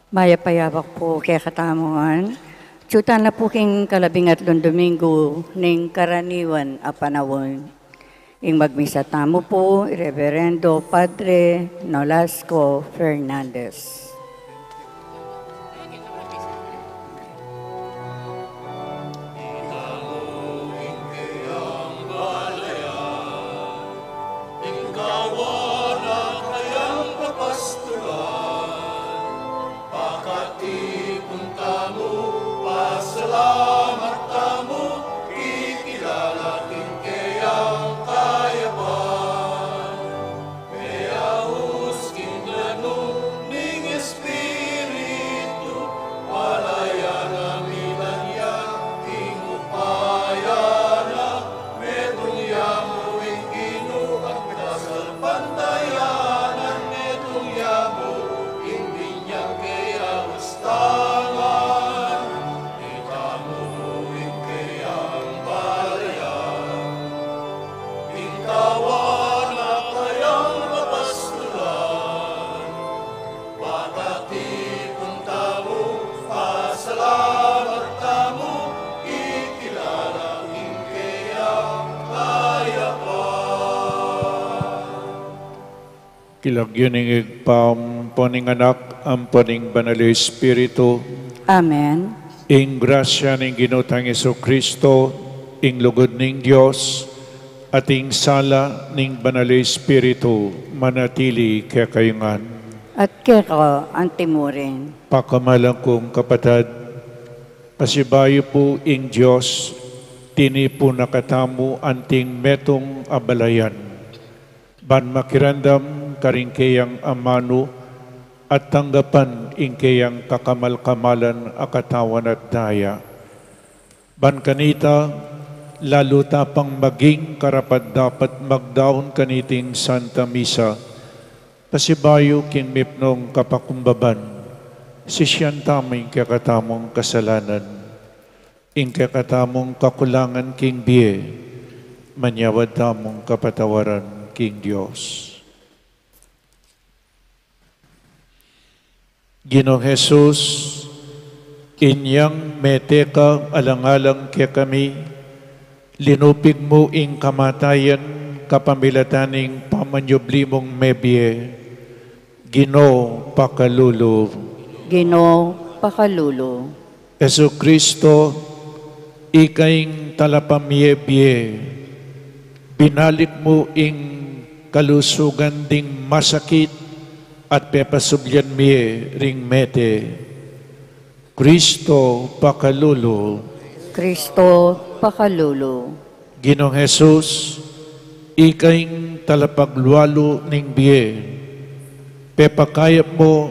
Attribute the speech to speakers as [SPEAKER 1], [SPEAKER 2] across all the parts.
[SPEAKER 1] Mayapayapak po kaya katamongan. Tsutan na po king kalabing at Domingo ning karaniwan a panawon. Ing magmisa tamo po, Reverendo Padre Nolasco Fernandez.
[SPEAKER 2] Kilagyoning igpamponing anak, amponing banal Espiritu.
[SPEAKER 1] Amen.
[SPEAKER 2] Ing grasya ning Ginotang Jesucristo, ing lugod ning Dios, at ing sala ning banal Espiritu, manatili kaya kayungan.
[SPEAKER 1] At kaya ang timurin.
[SPEAKER 2] Pakamalang kong kapatid, pasibayo po ing Diyos, tini po nakatamu anting metong abalayan. Ban makirandam karingkayang amano at tanggapan ingkayang kakamal-kamalan akatawan at daya. Ban kanita, lalo tapang maging karapat dapat magdaon kaniting Santa Misa, pasibayo king mipnong kapakumbaban, si siyan taming kakatamong kasalanan, ing kakatamong kakulangan king biye, manyawad tamong kapatawaran king Diyos. Ginoong Jesus, inyang meteka alang-alang kaya kami, linupig mo ing kamatayan kapamilataning pamanyoblimong mebye, Ginoo pakalulo.
[SPEAKER 1] Ginoo pakalulo.
[SPEAKER 2] Yesu Kristo, ikaing talapamyebye, binalik mo ing kalusugan ding masakit at pepasubyan miye ring mete. Kristo pakalulo.
[SPEAKER 1] Kristo pakalulo.
[SPEAKER 2] Ginong Jesus, ikaing talapaglualo ning biye, pepakayap mo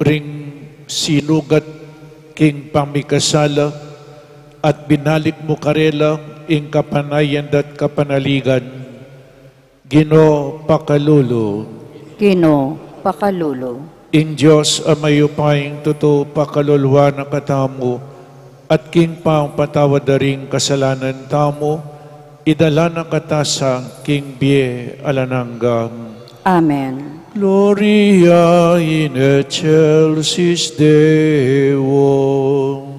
[SPEAKER 2] ring sinugat king pamikasala at binalik mo karela ing kapanayan dat kapanaligan. Ginoo pakalulo.
[SPEAKER 1] Ginoo pakalulo.
[SPEAKER 2] Ing Diyos amayupaying totoo pakalulwa na katamo at king pang patawad daring kasalanan tamo, idala na katasa king biye alananggang.
[SPEAKER 1] Amen.
[SPEAKER 2] Gloria in excelsis Deo.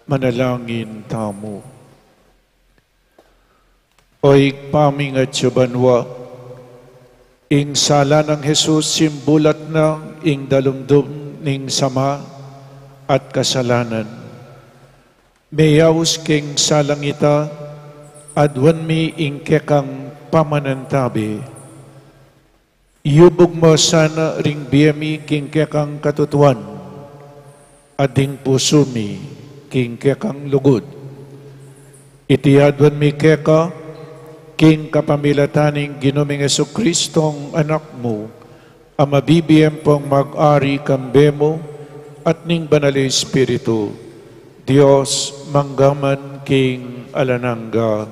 [SPEAKER 2] Manalangin tamo. Oy paming at banwa, ing sala ng Jesus simbulat na ing dalumdum ning sama at kasalanan. Mayaws king salang ita, adwan mi ing kekang pamanantabi. Iyubog mo sana ring biyami king kekang katutuan, ading puso mi king kekang lugod. Itiadwan mi keka, king kapamilataning Ginoming Jesucristong anak mo, ang mabibiyem pong mag-ari kambemo at ning banal Espiritu, Diyos manggaman king alanangga.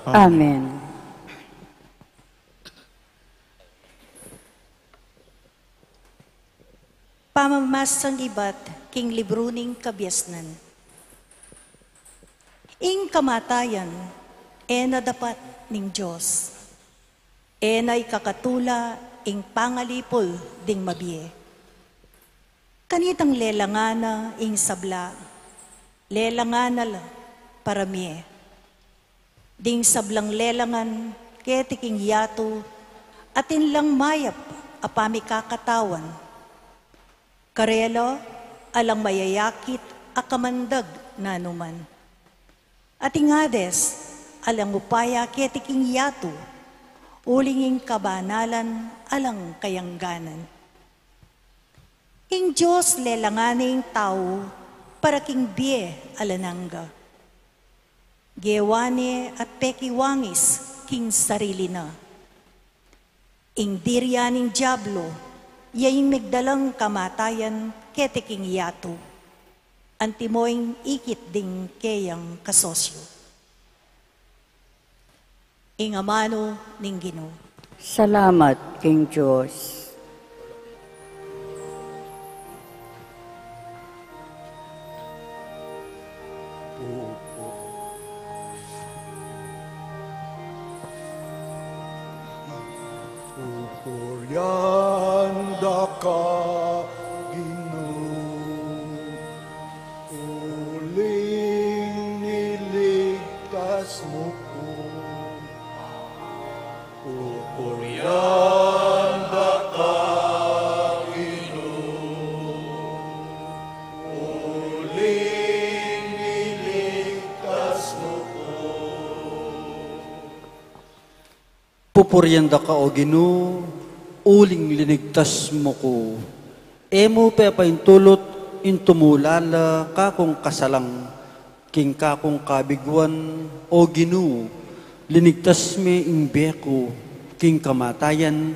[SPEAKER 1] Amen.
[SPEAKER 3] Pamamasang ibat king libruning kabiasnan. Ing kamatayan, nadapat ning Diyos. Ay kakatula ing pangalipol ding mabiye. Kanitang lelangana ing sabla, lelangana la paramie. Ding sablang lelangan, ketiking yato, atin lang mayap apami kakatawan. Karelo, alang mayayakit akamandag nanuman. At ingades, alang upaya ketiking yato, ulinging kabanalan alang kayangganan. Ing Diyos lelanganing tao, para king biye alanangga. Gewane at pekiwangis king sarili na. Ing diryaning diablo, yaing migdalang kamatayan ketiking yato. Antimoing ikit ding kayang kasosyo. Ingamano ning Ginoo.
[SPEAKER 1] Salamat, King Diyos.
[SPEAKER 4] Pupurianda ka, niligtas mo ko. Pupurianda ka, uling niligtas mo ko.
[SPEAKER 5] Pupurianda ka o Ginoo, uling linigtas mo ko. Emo pepaintulot intumulala kakong kasalang, king kakong kabiguan o Ginoo, linigtas mi imbeko, king kamatayan,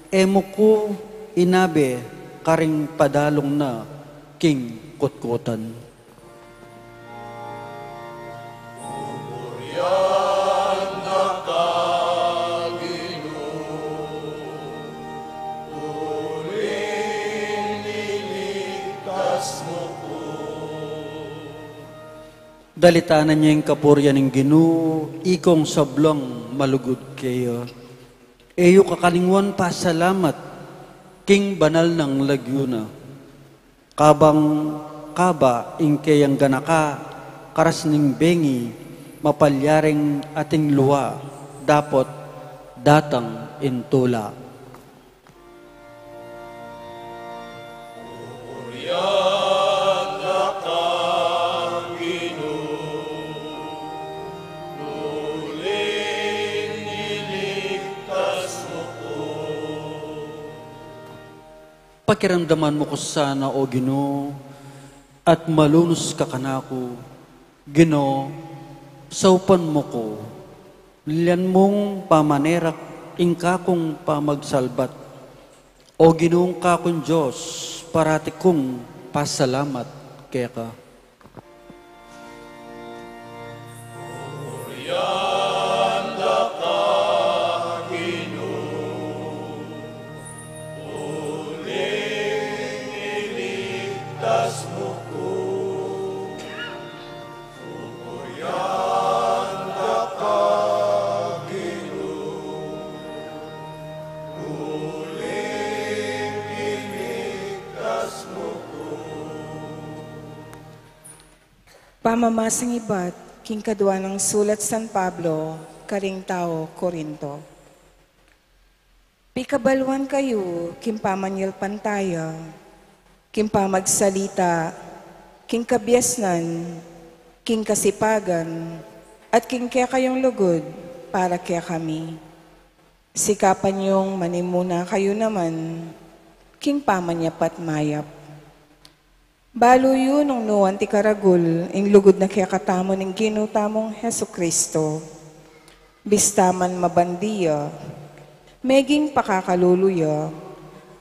[SPEAKER 5] emo ko inabe karing padalong na, king kutkutan. Dalitanan niya yung kapurya ng Ginoo, ikong sablong malugod kayo. Eyo kakalingwan pa salamat, king banal ng lagyuna. Kabang kaba ing kayang ganaka, karas ning bengi, mapalyaring ating luwa, dapot datang intula. Pakiramdaman mo ko sana, O Ginoo, at malunos ka kanako. Ginoo, saupan mo ko, lian mong pamanerak, ingka kong pamagsalbat. O Ginoong kakong Diyos, parati kong pasalamat kaya ka.
[SPEAKER 6] Pamamasang iba't king kadwa ng sulat San Pablo, karing tao, Korinto. Pikabalwan kayo, kim pamanyil pantaya, kim pamagsalita, king kabiasnan, king kasipagan, at king kaya kayong lugod para kaya kami. Sikapan yung manimuna kayo naman, king pamanyapat mayap. Balo yun nung nuwan ti karagul, ing lugod na kaya katamo ng ginutamong Heso Kristo. Bistaman mabandiya, meging pakakaluluya,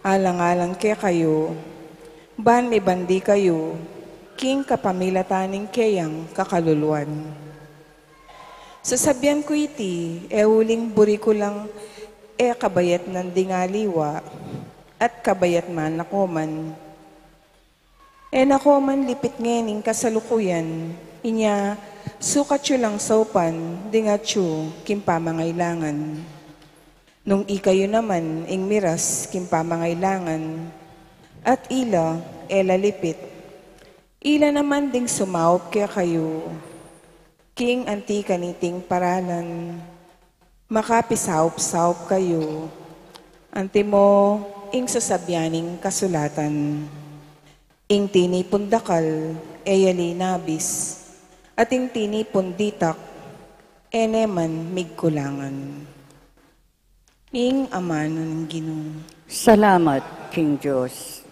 [SPEAKER 6] alang-alang kaya kayo, ban ibandi kayo, king kapamilataning kayang kakaluluan. Sasabihan ko iti, uling buri ko lang, kabayat ng dingaliwa, at kabayat man nakoman. Nakoman lipit ngening kasalukuyan, inya sukat yu lang saupan, dingat yu kimpamangailangan. Nung ikayo naman, ing miras kimpamangailangan, at ila, lalipit. Ila naman ding sumaup kaya kayo, king anti kaniting paralan, makapisaup-saup kayo, anti mo ing sasabyaning kasulatan. Ing tinipon dakal, eyali nabis, at ing tinipon ditak, eneman migkulangan. Ing amano ng Ginoo.
[SPEAKER 1] Salamat, King Diyos.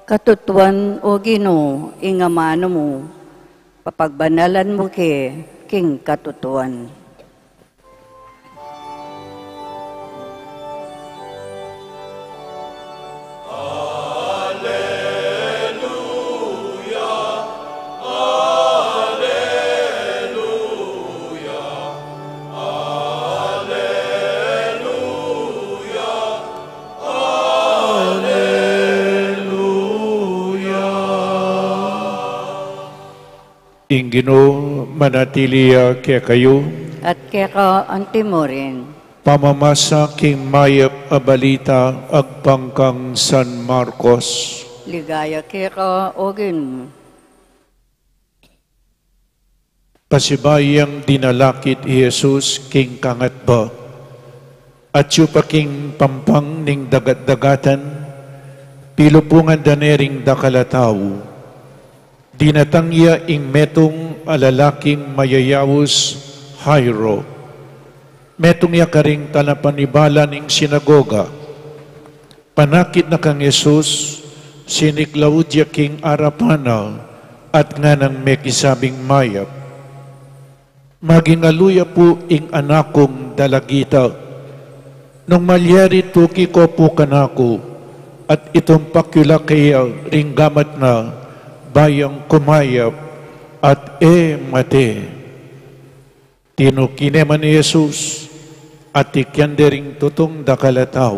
[SPEAKER 1] Katutuan o Ginoo, ingamano mo, papagbanalan mo king katutuan.
[SPEAKER 2] Ing Ginoo manatiliya kaya kayo,
[SPEAKER 1] At kaya ka antimo rin,
[SPEAKER 2] pamamasa king mayap a balita agpangkang San Marcos.
[SPEAKER 1] ligaya kaya ka o Ginoo.
[SPEAKER 2] Pasibayang dinalakit ni Jesus king kangatba, at yupa king pampang ning dagat-dagatan, pilupungan danering dakalataw, dinatangya ing metong alalaking mayayawos Jairo. Metong ya karing talapanibala ning sinagoga. Panakit na kang Jesus, siniklaw diya king arapana at nga nang mekisabing mayap. Magingaluya po ing anakong dalagita, Nung malyari tuki ko po kanako, at itong pakyula kaya ringgamat na bayang kumayap at mate. Tinukineman ni Jesus at ikyandering tutong dakalataw.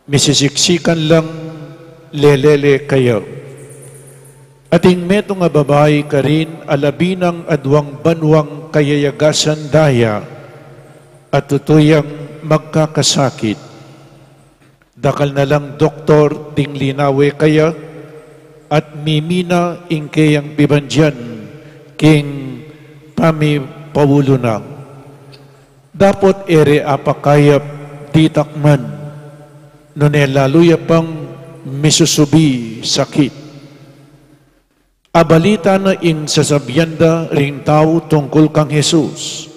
[SPEAKER 2] Misisiksikan lang lelele kayo. Ating meto nga babae ka rin alabinang adwang banwang kayayagasan daya at tutuyang magkakasakit. Dakal na lang doktor ting linawe kaya at mimina ingkayang bibandyan king pami pawulo na. Dapat ere apakayap titakman nunelaluya pang misusubi sakit. Abalita na ing sasabyanda ring tao tungkol kang Jesus.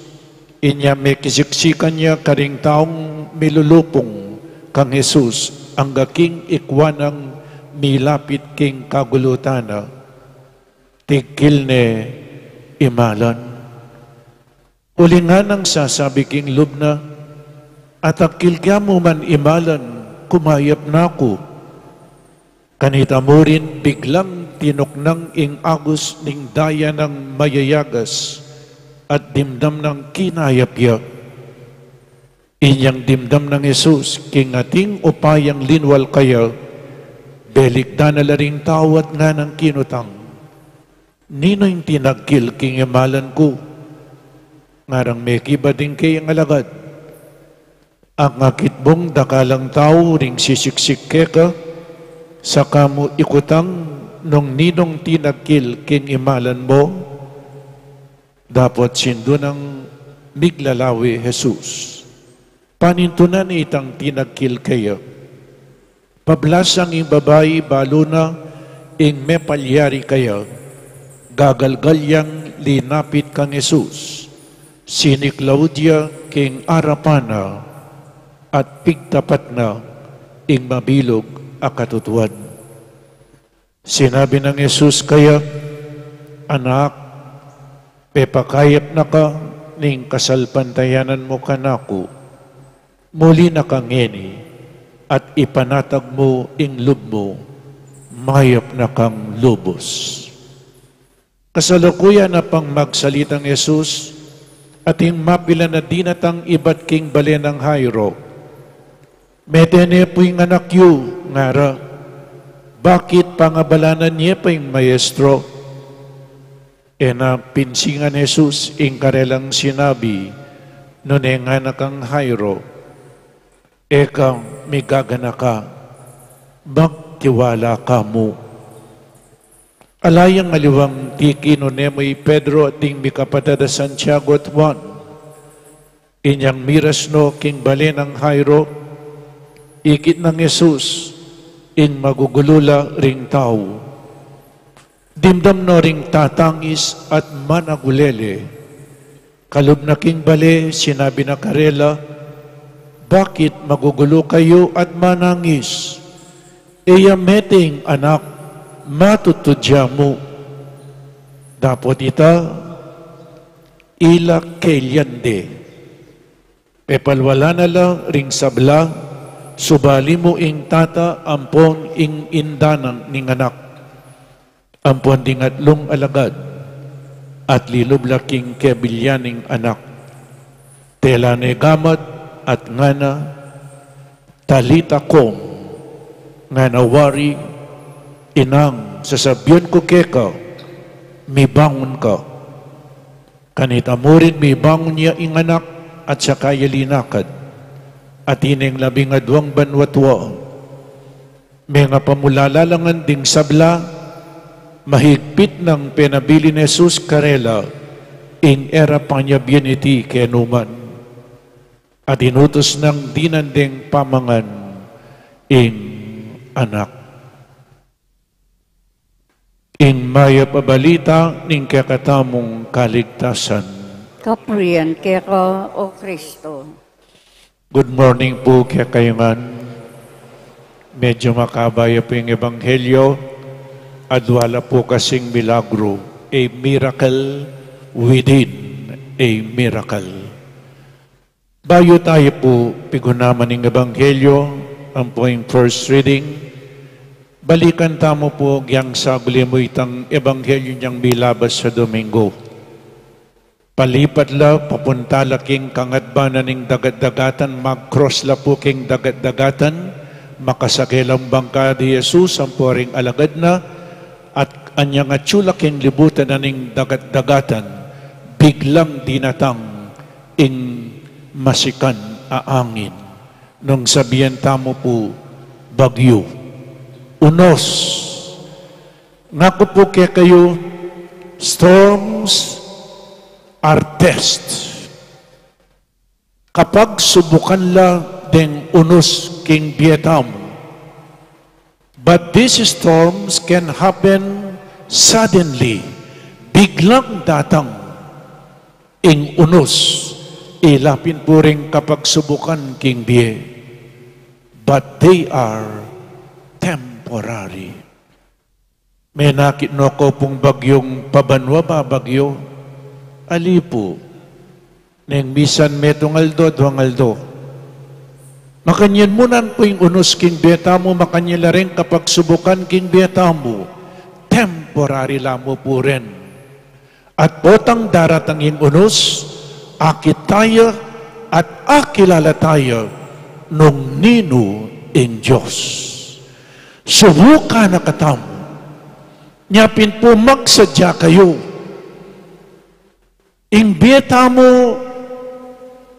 [SPEAKER 2] Inya may kisiksikan niya karing taong milulupong kang Jesus ang gaking ikwanang milapit king kagulutana. Tigkil ne imalan. Uli nga nang sasabi king lubna, at akil kya mo man imalan, kumayap na ako. Kanita mo rin biglang tinuknang ing agos ning daya ng mayayagas at dimdam ng kinayapya. Inyang dimdam ng Jesus, king ating upayang linwal kaya, belikda na laring tawat nga ng kinutang. Nino yung tinagkil king imalan ko, ngarang may kibading kayang alagad. Ang akitbong dakalang tao ring sisiksik keka, sa kamo ikutang nung ninong tinagkil king imalan mo, dapat sindo ng miglalawi Jesus. Panintunan itang tinagkil kayo. Pablasang ing babae balo na ing mepalyari kayo, gagalgalyang linapit kang Jesus. Sini Claudia king arapana at pigtapat na ing mabilog akatutuan. Sinabi ng Jesus kaya, anak, pepakayap na ka ning kasalpantayanan mo kanako, muli na kang ngeni, at ipanatag mo ing lub mo, mayap na kang lubos. Kasalukuyan na pang magsalitang Jesus, at yung mapila na dinatang ibat king bali ng Jairo. Metene po yung anak yu, ngara, bakit pangabalanan niya pa yung maestro? Na pinsingan Jesus, ing karelang sinabi, nung nga na kang Jairo, eka, may gagana ka, magtiwala ka mo. Alayang aliwang tiki no nemoy Pedro at ting mikapatada Santiago at Juan. Inyang miras no king bali ng Jairo, ikit ng Jesus, in magugulula ring tao. Dimdam no ring tatangis at managulele. Kalub na king bali, sinabi na karela, bakit magugulo kayo at manangis? Iya meting anak, matutudya mo. Dapat ita, ila kelyande. Pepalwala na lang ring sabla, subali mo ing tata, ampon ing indanan ning anak. Ampon ding atlong alagad, at lilublaking kebilyaning anak. Tela ne gamat at ngana, talita kong, ngana wari, inang, sasabyon ko keka, may bangon ka. Kanita mo rin may bangon niya ing anak at saka yalinakad. At ining 12 banwatwa. May nga pamulalalangan ding sabla, mahigpit ng penabili ni Jesus karela, ing era panyabyan iti kenuman. At inutos ng dinandeng pamangan, ing anak. Ing maya pabalita ning kakatamong kaligtasan.
[SPEAKER 1] Kapurian kaya o Kristo.
[SPEAKER 2] Good morning po kaya kayungan. Medyo makabaya po yung Ebanghelyo at wala po kasing milagro. A miracle within a miracle. Bayo tayo po pigunaman ng Ebanghelyo, ang poing first reading. Balikan tamo po gyang saguli mo itang Ebanghelyo niyang milabas sa Domingo. Palipat la, papunta la king kangadbanan ng dagat-dagatan, mag-cross la po king dagat-dagatan, makasakilang bangka di Jesus, ang puring alagad na, at anyang atsula king libutan na ng dagat-dagatan, biglang dinatang ing masikan aangin. Nung sabihan tamo po, bagyo, unos. Ngako po kaya kayo, storms are test. Kapag subukan la deng unos king Vietnam, but these storms can happen suddenly, biglang datang ing unos, ilapin po rin kapag subukan king Vie, but they are temporary. May nakitno ko pong bagyong pabanwa ba bagyo? Alipo, neng misan metongaldo, duangaldo. Makanyan mo nan po yung unos king Vietamo, makanyan la rin kapag subukan king Vietamo, temporary lamo po rin. At potang daratang yung unos, akit tayo at akilala tayo nung nino in Diyos. Subukan na katamo, nyapin po magsadya kayo. Imbita mo,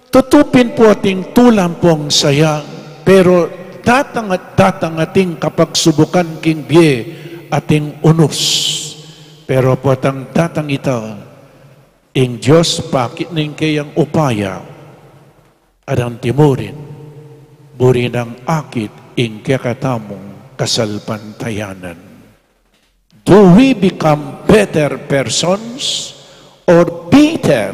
[SPEAKER 2] tutupin po ating tulang pong sayang, pero datang at datang ating kapag subukan king Vie ating unos. Pero po atang datang ito, ing Diyos pakit ning kayang upaya, adang timurin, buri ng akit ing kakatamong kasalpantayanan. Do we become better persons or bitter?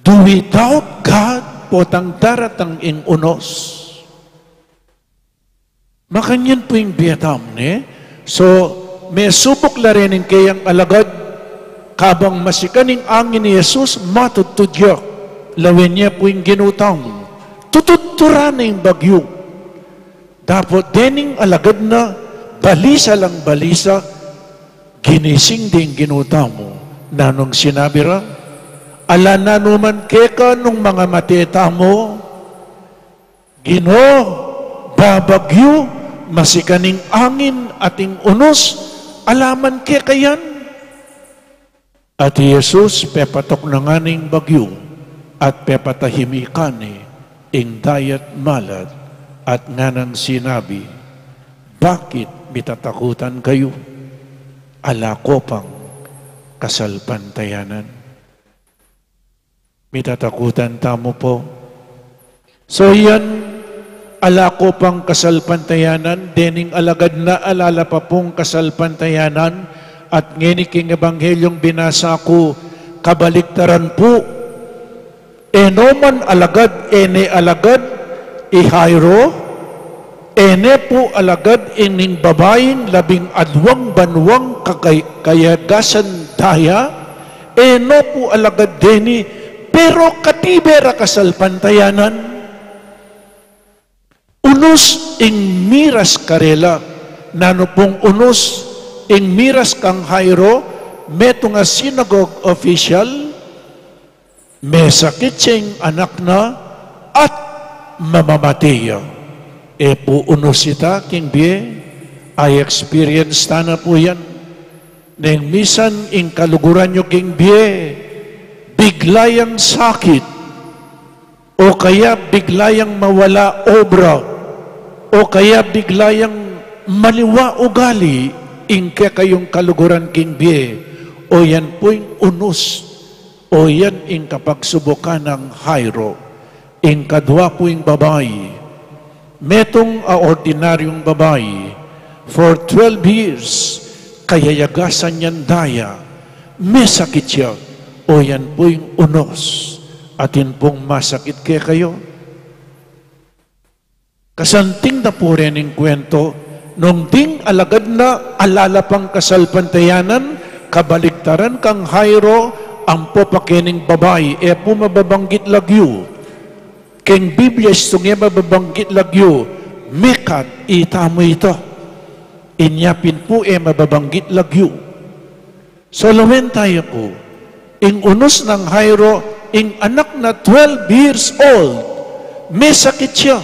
[SPEAKER 2] Do we doubt God? Potang daratang ing unos. Makanyan po yung Vietnam, So, may subok la rin kayang alagad, kabang masikaning angin ni Jesus, matutudyak. Lawin niya po yung ginutang. Tututura na yung bagyo. Dapat dening alagad na, balisa lang balisa, ginising din ginutang mo. Nanong sinabi ra, ala na numan keka nung mga mateta mo, Gino, babagyo, masikaning angin ating unos, alaman keka yan. At Jesus, pepatok na nga ning bagyo, at pepatahimikan ing dayat malat, at nga nang sinabi, bakit mitatakutan kayo? Ala ko pang kasalpantayanan. Mitatakutan tamo po. So yan, ala ko pang kasalpantayanan, dening alagad na alala pa pong kasalpantayanan, at nginiking ebanghelyong binasa ko, kabaliktaran po, enoman alagad, ene alagad, ihayro, ene po alagad ining babaeng 12 banwang kayagasan daya, eno po alagad deni, pero katibera kasalpantayanan, unos ing miras karela, nano pong unos ing miras kang hayro, meto nga synagogue official, may sakit siyang anak na, at mamamatiya. E po unos ita, king Vie, I experience na po yan. Neng misan ing kaluguran nyo, king Vie, biglayang sakit, o kaya biglayang mawala obra, o kaya biglayang maliwa ugali, ing kayong kaluguran, king Vie, o yan po yung unos, o yan ing kapagsubukan ng hayro, ing kadwa po yung babae, metong ordinaryong babae, for 12 years, kayayagasan niyan daya, may sakit siya, o yan po yung unos, atin pong masakit kaya kayo. Kasanting na po rin yung kwento, nung ding alagad na alala pang kasalpantayanan, kabaliktaran kang hayro, ang po pakining babay, po mababanggit lagyo. Keng Biblia sungye mababanggit lagyo, mekat itamo ito. Inyapin po mababanggit lagyo. So lawen tayo po, ing unos ng Jairo, ing anak na 12 years old, may sakit siya,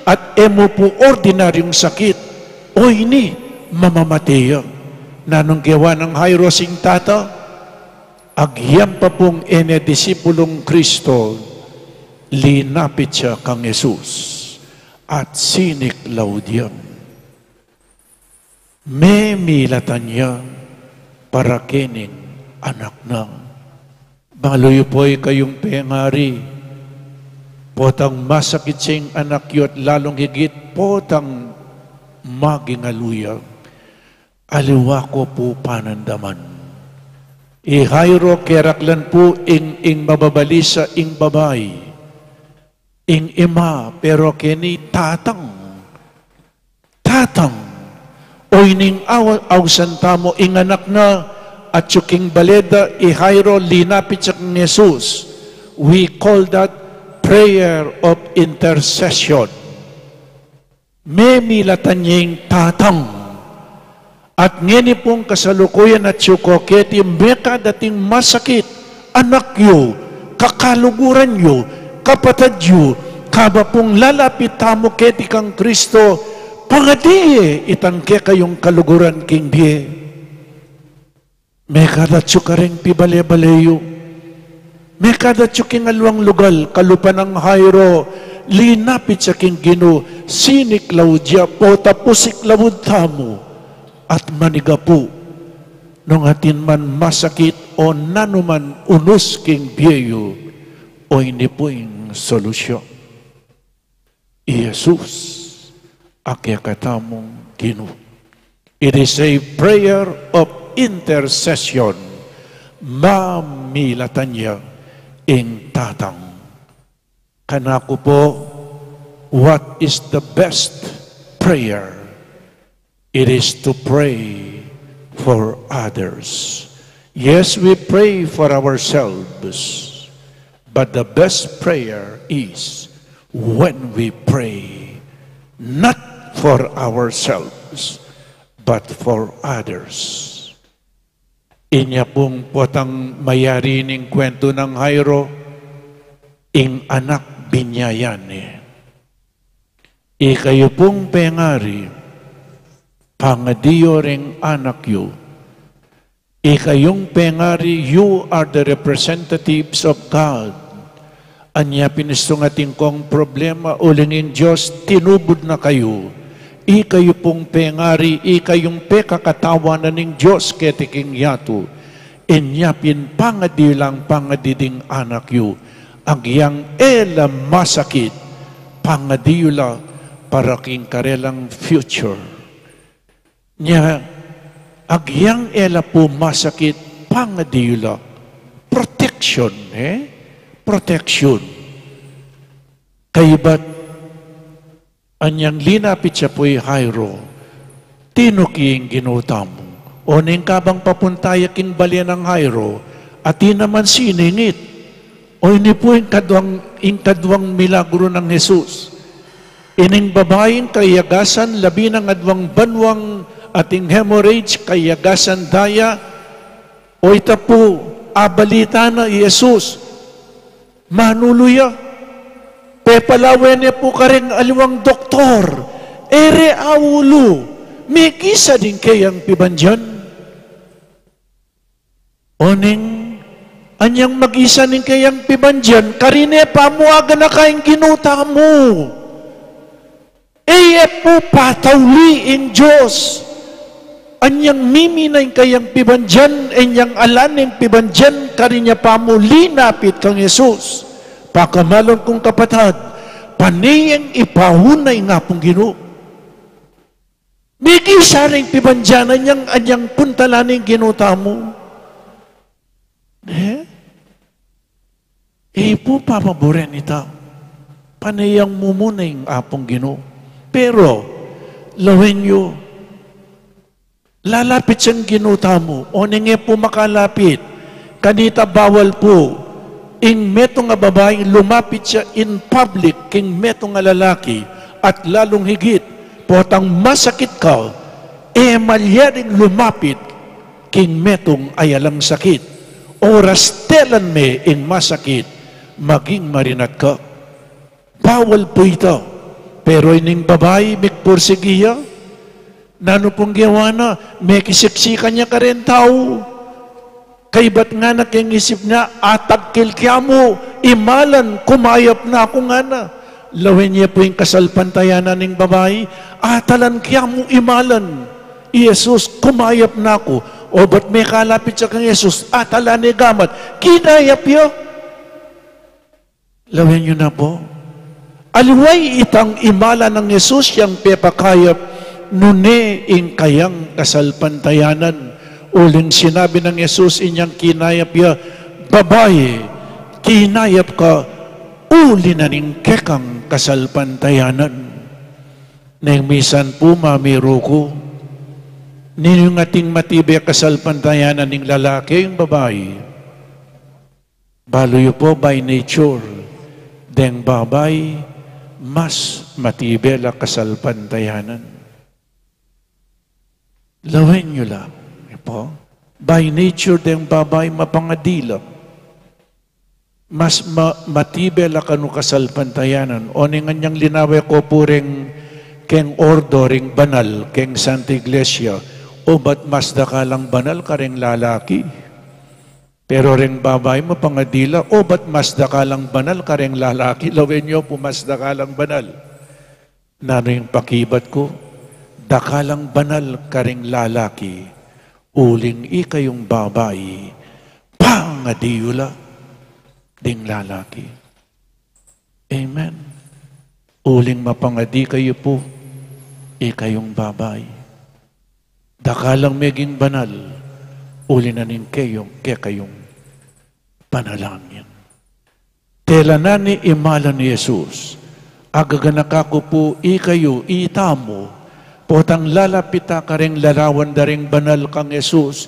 [SPEAKER 2] at emo po ordinaryong sakit. O ini, mamamatay. Nanong gawa ng Jairo sing tata, agyam pa pong disipulong Kristo, linapit siya kang Jesus, at siniklaw diyan. May milatan niya, para kining anak ng. Baloy po'y kayong pengari, potang masakit siyang anak yun, at lalong higit potang magingaluya. Aliwa ko po panandaman. Jairo keraklan po ing mababalisa ing babay, ing ima, pero kini tatang. O ining awsan tamo ing anak na at yuking baleda Jairo linapit sa kang Jesus. We call that prayer of intercession. May milatan niyang tatang. At ngini pong kasalukuyan at yukoketi, meka dating masakit, anak yu, kakaluguran yu, kapatid yu, kaba pong lalapit tamo keti kang Kristo, pangadi itangke kayong kaluguran king biye. Meka datyo ka rin pibale-baleyo. Meka datyo king alwang lugal, kalupan ng Jairo, linapit sa king Gino, siniklaw diya po, tapos iklawod tamo. At maniga po, nung atin man masakit o nanuman unos king biyeyo, o hindi po yung solusyon. Jesus, akyakatamong Gino. It is a prayer of intercession. Mamilatan niya ing tatang. Kanako po, what is the best prayer? It is to pray for others. Yes, we pray for ourselves, but the best prayer is when we pray not for ourselves, but for others. Inya pong potang mayari ning kwento ng Jairo, ing anak binyayan Ikayo pong pengari, pangadiyo ring anak yu. Ikayong pengari, you are the representatives of God. Anya pinistungating kong problema, ulingin Diyos, tinubod na kayo. Ikayo pong pengari, ikayong pekakatawanan ng Diyos ketiking yato. Inyapin pangadilang pangadiding anak yu. Agyang masakit, pangadiyula para king karelang future. Nya, agyang po masakit, pangadiyula, protection, protection. Kayo ba't anyang linapit siya po'y Jairo, tinuking ginutam, o ning kabang papuntayaking balya ng Jairo, at naman siningit, o ini po yung kadwang milagro ng Jesus. Ining babaeng kayagasan, labi ng adwang banwang ating hemorrhage, kayagasan daya, o ita po, abalita na Jesus, manuluya, pepalawen niya po ka rin aliwang doktor, ere awulo, may kisa din kayang pibandyan. Oning, anyang mag-isa din kayang pibandyan, karine pamuaga na kayang ginuta mo. Po patawli in Diyos. Anyang miminay kayang pibandyan, anyang alaning pibandyan, karinya pamuli napit kang Jesus. Pakamalon kong kapatad, paniyang ipahunay nga pong Ginoo. May kisaring pibandyan, anyang puntalaning ginuta mo. Po papaboren ita. Paniyang mumunay ng apong Ginoo. Pero, lawen nyo, lalapit siyang ginuta mo, o ninge po makalapit, kanita bawal po, ing meto nga babaeng lumapit siya in public, king meto nga lalaki, at lalong higit, potang masakit ka, malyaring lumapit, king metong ayalang sakit, oras telan me ing masakit, maging marinat ka. Bawal po ito. Pero ining babae, mikpursigiya, nano pong gawa na, may kisiksikan niya ka rin tao. Kay ba't nga nakingisip niya, atagkil kya mo, imalan, kumayap na ako nga na. Lawin niya po yung kasalpantayanan ng babae, atalan kya mo, imalan. Jesus, kumayap na ako. O ba't may kalapit sa kang Jesus, atalan ni gamat, kinayap yo. Lawin niyo na po. Aliway itang imala ng Jesus yang pepakayap nune ing kayang kasalpantayanan. Uling sinabi ng Jesus inyang kinayap ya, babae, kinayap ka, uli na ning kekang kasalpantayanan. Nang misan po mamiro ko, ninyong ating matibay kasalpantayanan ng lalaki yung babae. Baloy po by nature, deng babay, mas matibay la kasalpantayanan. Lawin nyo lang. Po? By nature, deng babay, mapangadila. Mas matibay la kanu kasalpantayanan. O nga niyang linaway ko po ring keng ordo, ring banal, keng Santa Iglesia. O ba't mas dakalang banal ka ring lalaki? Pero ring babay mapangadila, o ba't mas dakalang banal ka ring lalaki? Lawin nyo po, mas dakalang banal. Nano yung pakibat ko? Dakalang banal ka ring lalaki, uling ikayong babae, pangadiyula ding lalaki. Amen. Uling mapangadi kayo po, ikayong babae. Dakalang meging banal, uli na nin kayong panalangin. Tela na ni imala ni Jesus, agaganaka ko po ikayo, itamo, potang lalapita ka ring larawan daring banal kang Jesus,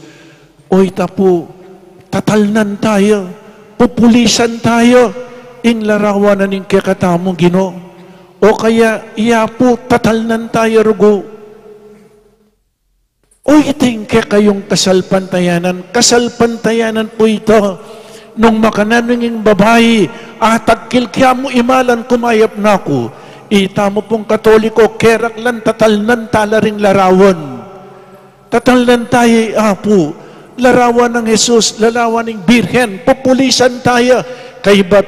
[SPEAKER 2] o itapo, tatalnan tayo, pupulisan tayo, ing larawan na ning kekatamo Ginoo, o kaya iya po, tatalnan tayo rugo. O itingke kayong kasalpantayanan po ito, nung makananinging babae, atagkil kya mo imalan kumayap na ako, ita mo pong Katoliko, kerak lang tatalnan talaring larawan. Tatalnan tayo, apo, larawan ng Jesus, larawan ng Birhen, populisan tayo, kay ba't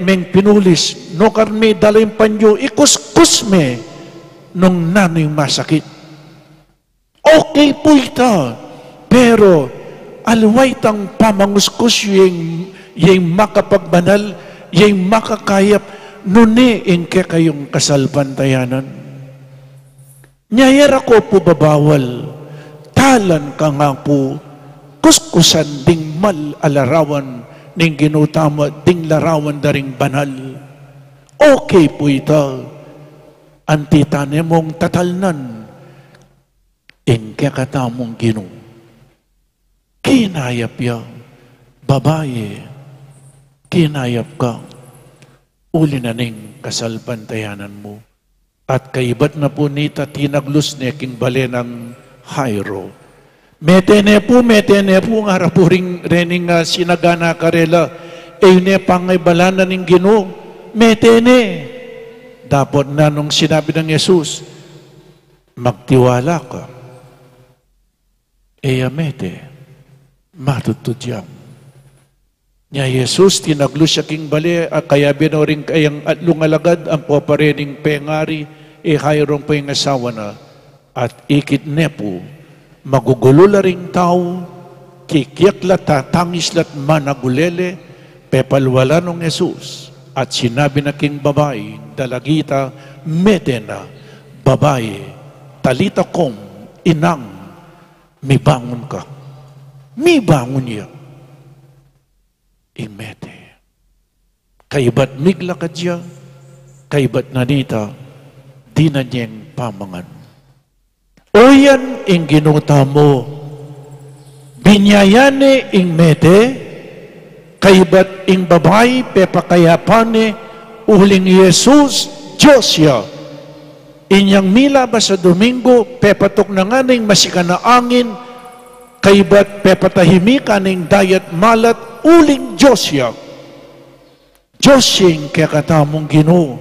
[SPEAKER 2] meng pinulis, no karme dalim panyo, ikuskus me, nung nano'y masakit. Okay po ito, pero alway tang pamanguskus yung makapagbanal, yung makakayap, nuni ingke kayong kasalpantayanan. Nyayara ko po babawal, talan ka nga po, kuskusan ding mal alarawan, ning ginutama ding larawan daring banal. Okay po ito, antitane mong tatalnan, ingke katamong Ginoo. Kinayap ya, babae, kinayap ka, uli na ning kasalpantayanan mo. At kaibat na po nita tinaglus ni king bale ng Jairo. Metene po, nga rapuring rening sinagana karela, ne pangay balana ning Ginoo, metene. Dapat na nung sinabi ng Jesus, magtiwala ka. Mete, matutudyam. Nya Jesus, tinaglo siya king bali, kaya binoring kayang at lungalagad ang paparening pengari, Jairong po yung asawa na, at ikidnepo, magugulo la ring tao, kikiaklat tatangislat managulele, pepalwala ng Jesus, at sinabi na king babae, dalagita, medena, babae, talita kom, inang, mibangon ka. Mibangon niya. Imete. Kaibat migla ka diya, kaibat nanita, di na niyang pamangan. O yan, ing ginuta mo, Binyayane ing mete, kaibat ing babay, pepakayapane, uling Yesus, Diyos ya. Inyang mila ba sa Domingo, pepatok na nga ning masika na angin, kaibat pepatahimika ning dayat malat, uling Diyos ya. Diyos yung kaya katamong Ginoo.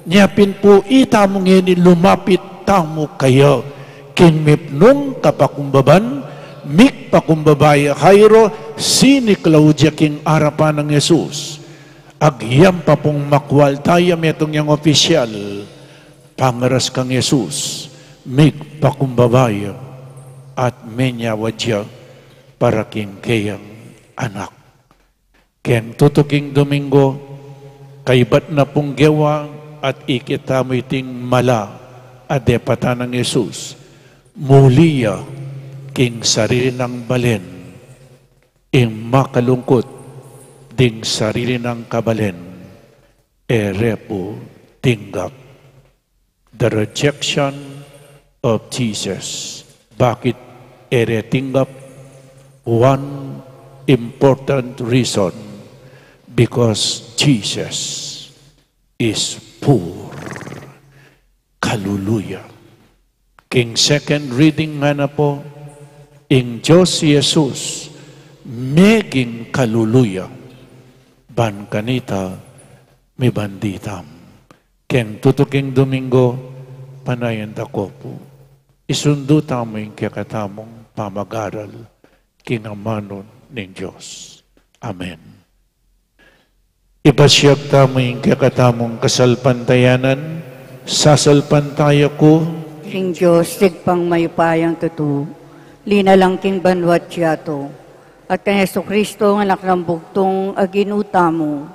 [SPEAKER 2] Niyapin po itamong ngini lumapit tamo kayo. Kinmipnong kapakumbaban, mik pakumbabaya kairo, sini Claudia king arapan ng Yesus. Agyam pa pong makwal tayo metong yung opisyal. Pangaras kang Yesus, mik pakumbabaya at menyawadya para king kayang anak. Ken tutuking Domingo, kaibat na pong gewa, at ikita mo iting mala adepata ng Yesus. Muliya king sarili ng balen, ing makalungkot ding sarili ng kabalen, erepo tinggap. The rejection of Jesus. Bakit ere tinggap? One important reason. Because Jesus is poor. Kaluluya. King second reading nga na po, ing Diyos Jesus, meging kaluluya, ban kanita, may banditam. King tutuking Domingo, panayan ako po, isundo tamo yung kakatamong pamag-aral, kinamanon ng Diyos. Amen. Ipasyag tamo yung kakatamong kasalpantayanan, sasalpantaya ko,
[SPEAKER 1] King Diyos, tigpang mayupayang tutu, linalang king banwat yato, at kang Yesu Kristo, ang anak ng bugtong aginuta mo,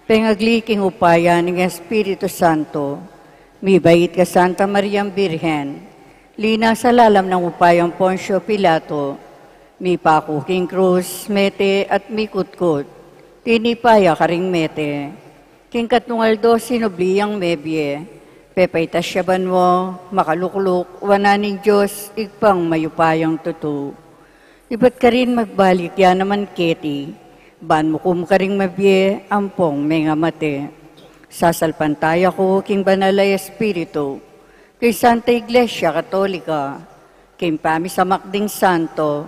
[SPEAKER 1] pengagli king upaya ng Espiritu Santo, mibait ka Santa Mariang Birhen, lina sa lalam ng upayang Poncio Pilato, mipako king krus, mete at mikutkot, tinipaya karing mete, king katnungaldo sinubliyang mebye, pepaitas siyaban mo, makalukluk, wananing Diyos, igpang mayupayang tutu. Iba't ka rin magbalik yan naman keti, ban mo kum ka ring mabye, ampong menga mate. Sasalpantaya ko, king banalay Espiritu, kay Santa Iglesia Katolika, king pami sa makding santo,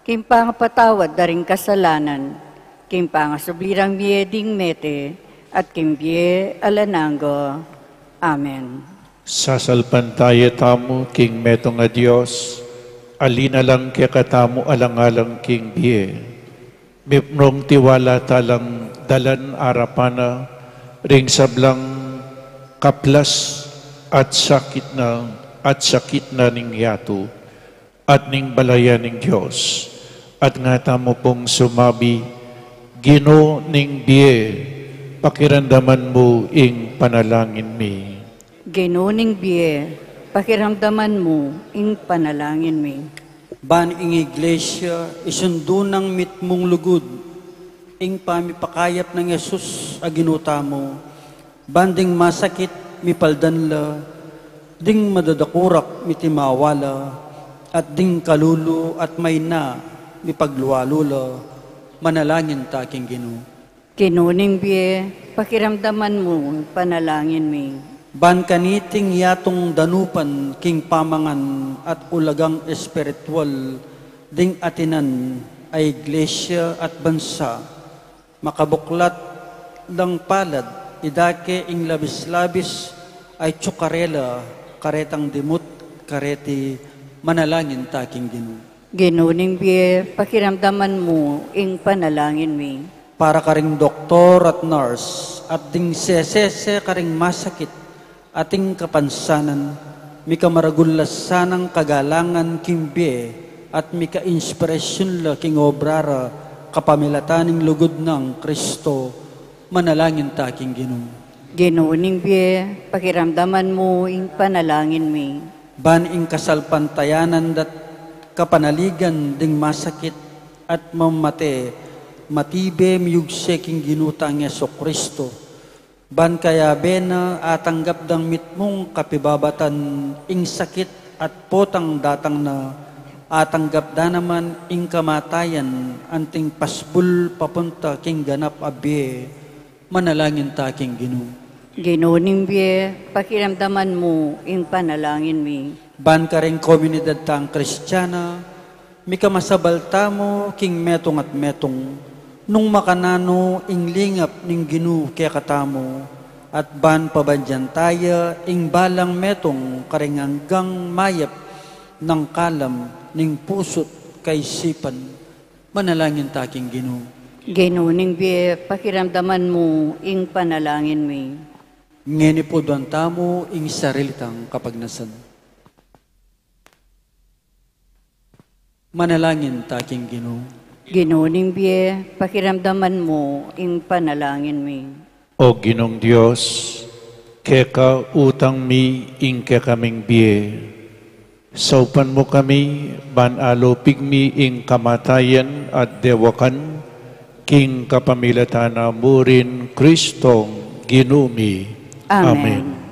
[SPEAKER 1] king pangapatawad daring kasalanan, king pangasublirang mieding mete, at king bie alananggo. Amen.
[SPEAKER 2] sasalpantaya tamo, king metong a Diyos, alina lang kaya katamo alang-alang king biye. Mipnong tiwala talang dalan arapana, ring sablang kaplas at sakit na ning yato, at ning balaya ning Diyos. At nga tamo pong sumabi, Gino ning biye, pakiramdaman mo ing panalangin mi.
[SPEAKER 1] Ginuning biye, pakiramdaman mo, ing panalangin mi.
[SPEAKER 5] Ban ing iglesia, isundo ng mitmong lugod, ing pamipakayap ng Yesus aginuta mo, banding masakit, mipaldan la, ding madadakurak, mitimawala, at ding kalulu at may na, mipagluwalula, manalangin taking Ginoo.
[SPEAKER 1] Ginuning biye, pakiramdaman mo, panalangin mi.
[SPEAKER 5] Ban kaniting yatong danupan king pamangan at ulagang espiritual ding atinan ay iglesia at bansa makabuklat lang palad idake ing labis-labis ay tsukarela karetang dimut kareti manalangin taking Ginoo.
[SPEAKER 1] Ginuning biye, pakiramdaman mo, ing panalangin mi.
[SPEAKER 5] Para karing doktor at nurse at ding sesese karing masakit ating kapansanan, mika maragullas sanang kagalangan kimbe at mika inspirasyon la king obrara kapamilataning lugod ng Kristo, manalangin taking Ginoo.
[SPEAKER 1] Ginuning biye, pakiramdaman mo, ing panalangin mi.
[SPEAKER 5] Ban ing kasalpantayanan dat kapanaligan ding masakit at mamate, matibe miyugse king ginutang Yeso Kristo. Ban kaya bena atanggap dang mitmong kapibabatan ing sakit at potang datang na atanggap da naman ing kamatayan, anting pasbul papunta king ganap abye, manalangin ta king Ginoo.
[SPEAKER 1] Ginuning biye, pakiramdaman mo ing panalangin mi.
[SPEAKER 5] Ban ka rin komunidad tang Kristiyana, mi kamasabalta mo king metong at metong, nung makanano ing lingap ning Ginoo kaya katamo, at ban pabandyan tayo ing balang metong karinganggang mayap ng kalam ning pusot kay sipan, manalangin ta king Ginoo.
[SPEAKER 1] Ginuning biye, pakiramdaman mo ing panalangin mi.
[SPEAKER 5] Ngeni po doon tamo ing sarilitang kapagnasan. Manalangin ta king Ginoo.
[SPEAKER 1] Ginuning biye, pakiramdaman mo ing panalangin mi.
[SPEAKER 2] O Ginong Diyos, keka utang mi ing kaming biye. Saupan mo kami, banalo pigmi ing kamatayan at dewakan, king kapamilatana mo rin Kristong ginumi.
[SPEAKER 1] Amen.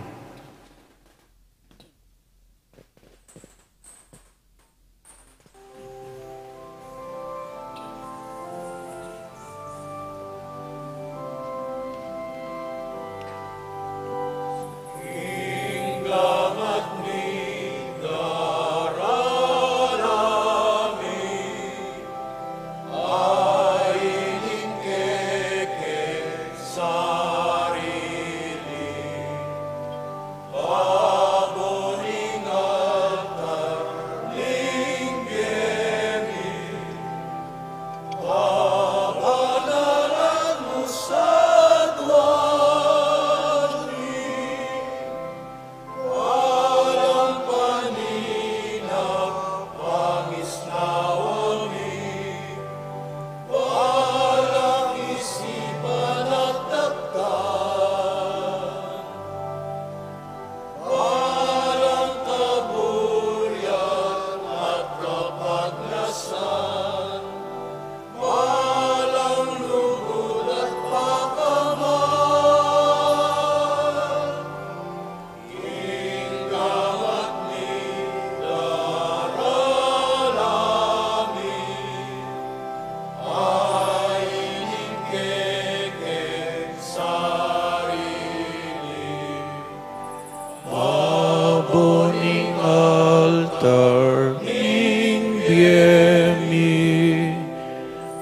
[SPEAKER 2] Aboning altar ing biyemi,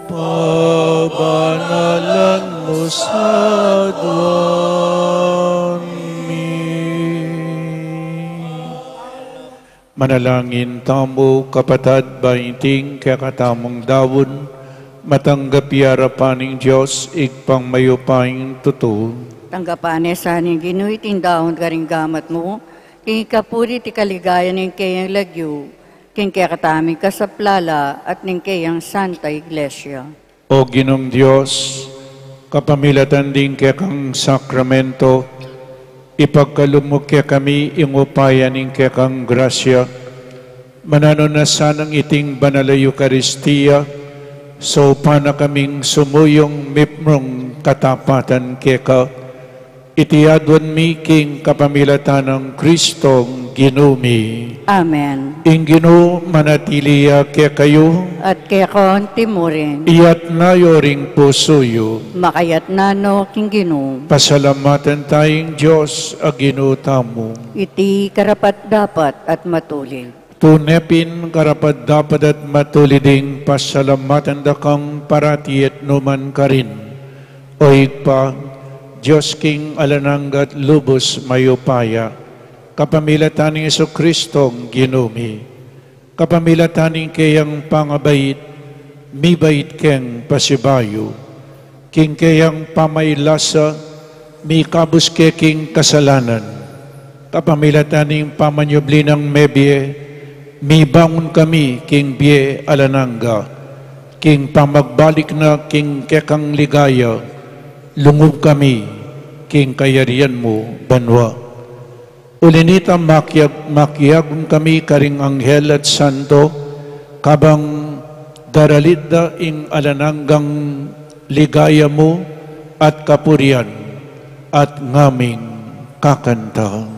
[SPEAKER 2] pabanalan mo sa duwami. Manalangin tamo kapatad bainting kakatamong dawon, matanggap yarapaning Diyos igpang mayupaing tuto.
[SPEAKER 1] Tanggapan sa ning Ginoo tindahon karing gamat mo, king kapuri ti kaligayan ning kayang lagyo, king kaya kataming kasaplala at ning kayang Santa Iglesia.
[SPEAKER 2] O Ginong Diyos, kapamilatan din kaya kang sakramento, ipagkalumog kaya kami ingupayan ning kaya kang grasya, mananonasan ang iting banal na Eucharistia, so pana kaming sumuyong mipmong katapatan kaya ka, itiadwan mi king kapamilatan ng Kristong ginumi.
[SPEAKER 1] Amen.
[SPEAKER 2] Ing Ginoo manatiliya kaya kayo,
[SPEAKER 1] At kaya kon timurin,
[SPEAKER 2] iyat na yoring pusoyo.
[SPEAKER 1] makayat nano king Ginoo,
[SPEAKER 2] Pasalamatan tayong Diyos a ginutamo.
[SPEAKER 1] iti karapat dapat at matuli.
[SPEAKER 2] Tunepin karapat dapat at matuliding pasalamatan da kang parati at numan ka rin. Oig pa, Diyos king alananggat lubos mayupaya, kapamilatan ni Jesucristong ginumi, kapamilatan ni kayang pangabait, mibait keng pasibayo, king kayang pamaylasa, mi kabus king kasalanan, kapamilatan ni pamanyubli ng mebye, mi bangon kami king bie alananga, king pamagbalik na king kekang ligaya, lungub kami, king kayarian mo, banwa. Ulinita makiyagun kami karing anghel at santo, kabang daralida ing alananggang ligaya mo at kapurian at ngaming kakanta.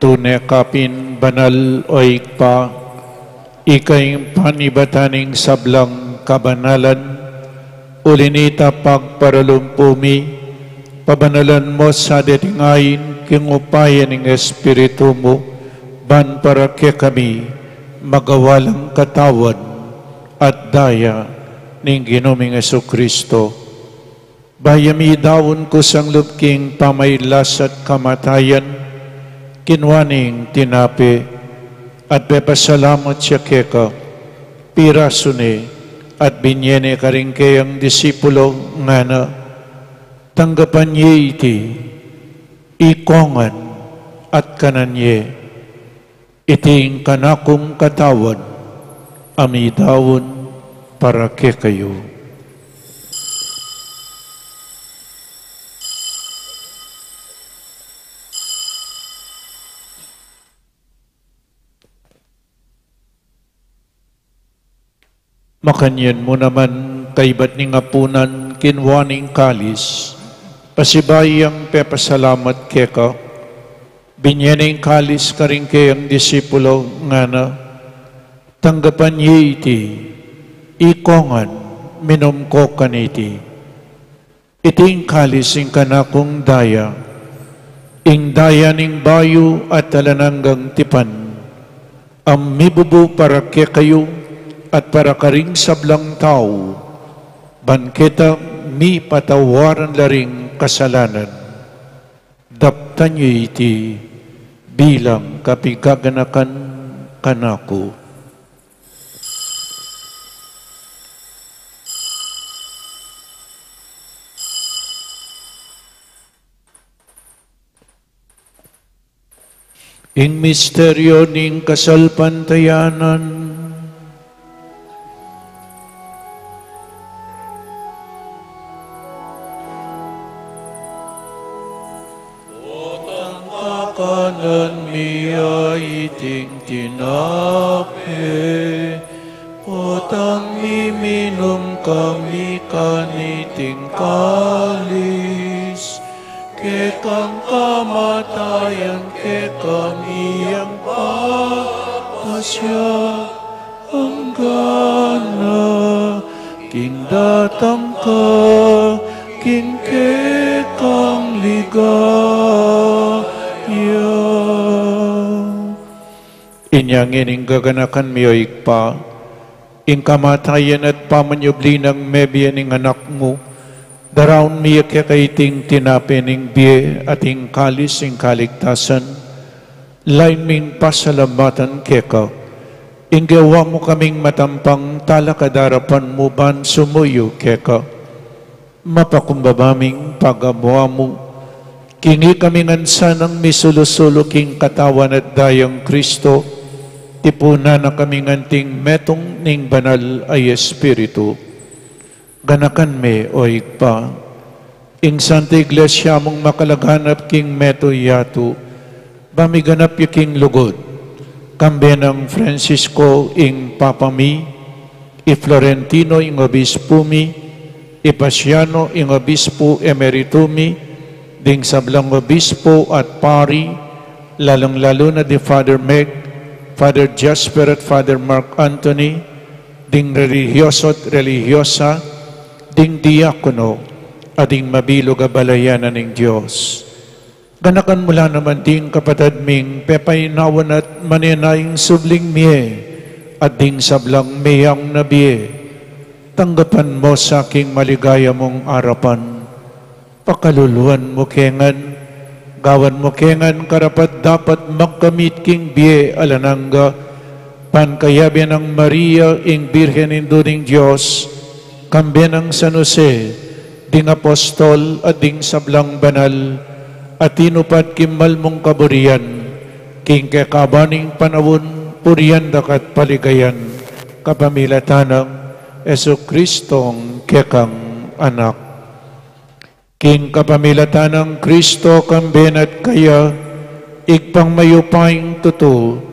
[SPEAKER 2] tunay kapin banal oik pa, ikay panibataning sablang kabanalan, ulinita pagparalumpumi, pabanalan mo sa datingayin, kingupayan ng Espiritu mo, ban para kaya kami, magawalang katawan at daya ng Ginoming Jesucristo. Bayami dawon ko sang lupking pamaylas at kamatayan, kinwaning tinapi, at pepasalamat siya keka, pirasune, at binyene ka rin kayang disipulo nga na, tanggapan niya iti, ikongan at kananye, iting kanakong katawan, amidawon para kayo. Makanyan mo naman kaibat ni ngapunan kinwaning kalis, pasibayang pepasalamat keka, binyaning kalis ka rin kayang disipulo nga na, tanggapan niya iti, ikongan, minom ko kaniti. Iting kalis ing kanakong daya, ing daya ning bayo at talananggang tipan, ang mibubu para kayo, at para karing sablang tao, banketa mi patawaran laring kasalanan. Daptan niyo iti bilang kapigaganakan kanako. Ing misteryo ning kasalpantayanan, kanan miya iting tinape, potang miminum kami kaniting kalis, kekang kamatayan ke kami ang papasya, ang gana, king datang ka, king kekang ligaya. Inyang ining gaganakan miyoik pa, ing kamatayan at pamanyubli ng mebiya ning anak mo, daraon miya kaiting tinapi ning biye at ing kalis ing kaligtasan, lain ming pasalamatan keka, ing gawa mo kaming matampang talakadarapan mo ban sumuyo keka, mapakumbabaming pagabuha mo, kingi kami ngansa ng misulusulo king katawan at dayang Kristo, tipuna na kami nganting metong ning banal ay Espiritu. Ganakan me oig pa, ing Santa Iglesia mong makalaghanap king meto yato, bamiganap yu king lugod, kambe ng Francisco ing Papami, i Florentino ing Obispo mi, i Pasiano ing Obispo Emeritumi, ding sablang Obispo at Pari, lalong-lalo na di Father Meg, Father Jasper at Father Mark Anthony, ding religyoso at religyosa, ding diakono, at ding mabilog a balayanan ng Diyos. Ganakan mula naman ding kapatid ming pepaynawan at maninayang subling miye, at ding sablang mayang nabiye, tanggapan mo sa aking maligaya mong arapan, pakaluluan mo kengan, gawan mo kengan karapat dapat magkamit king biye alanangga, pankayabi ng Maria ing Birhen induning Diyos, kambi ng San Jose, ding apostol at ding sablang banal, at tinupad kimal mong kaburian, king kekabaning panawon, purian dakat paligayan, kapamilatanang Jesucristong kekang anak. King kapamilatan ng Kristo kamben at kaya, igpang mayupaing tuto,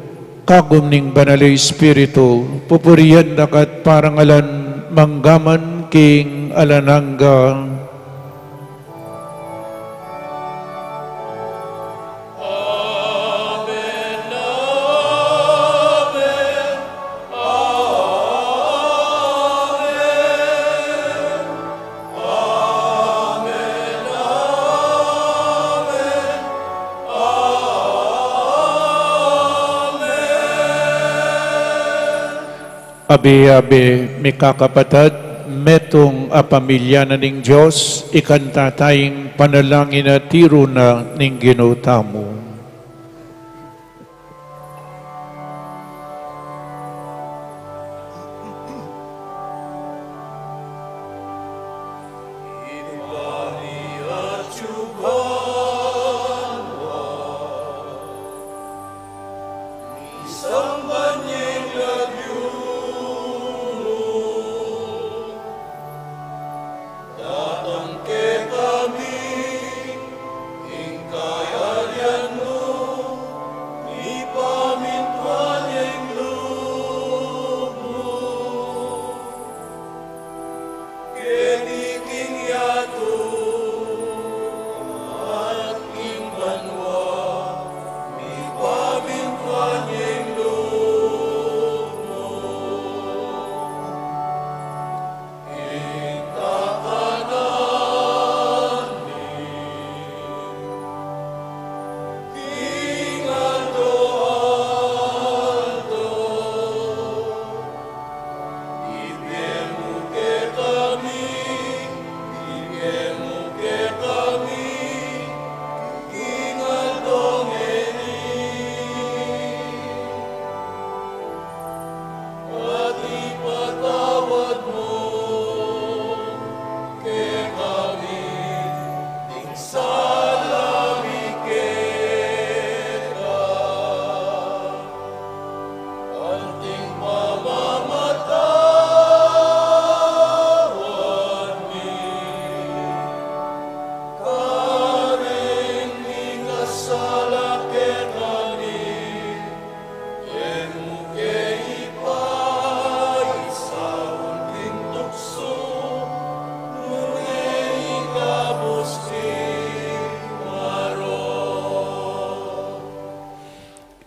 [SPEAKER 2] kagum ning banal Espiritu, pupuriyan dakat parangalan, manggaman king alanangga. Amen. Abe-abe, may kakapatad, metong apamilya na ning Diyos, ikanta tayong panalangin at tiro na ning ginutamo.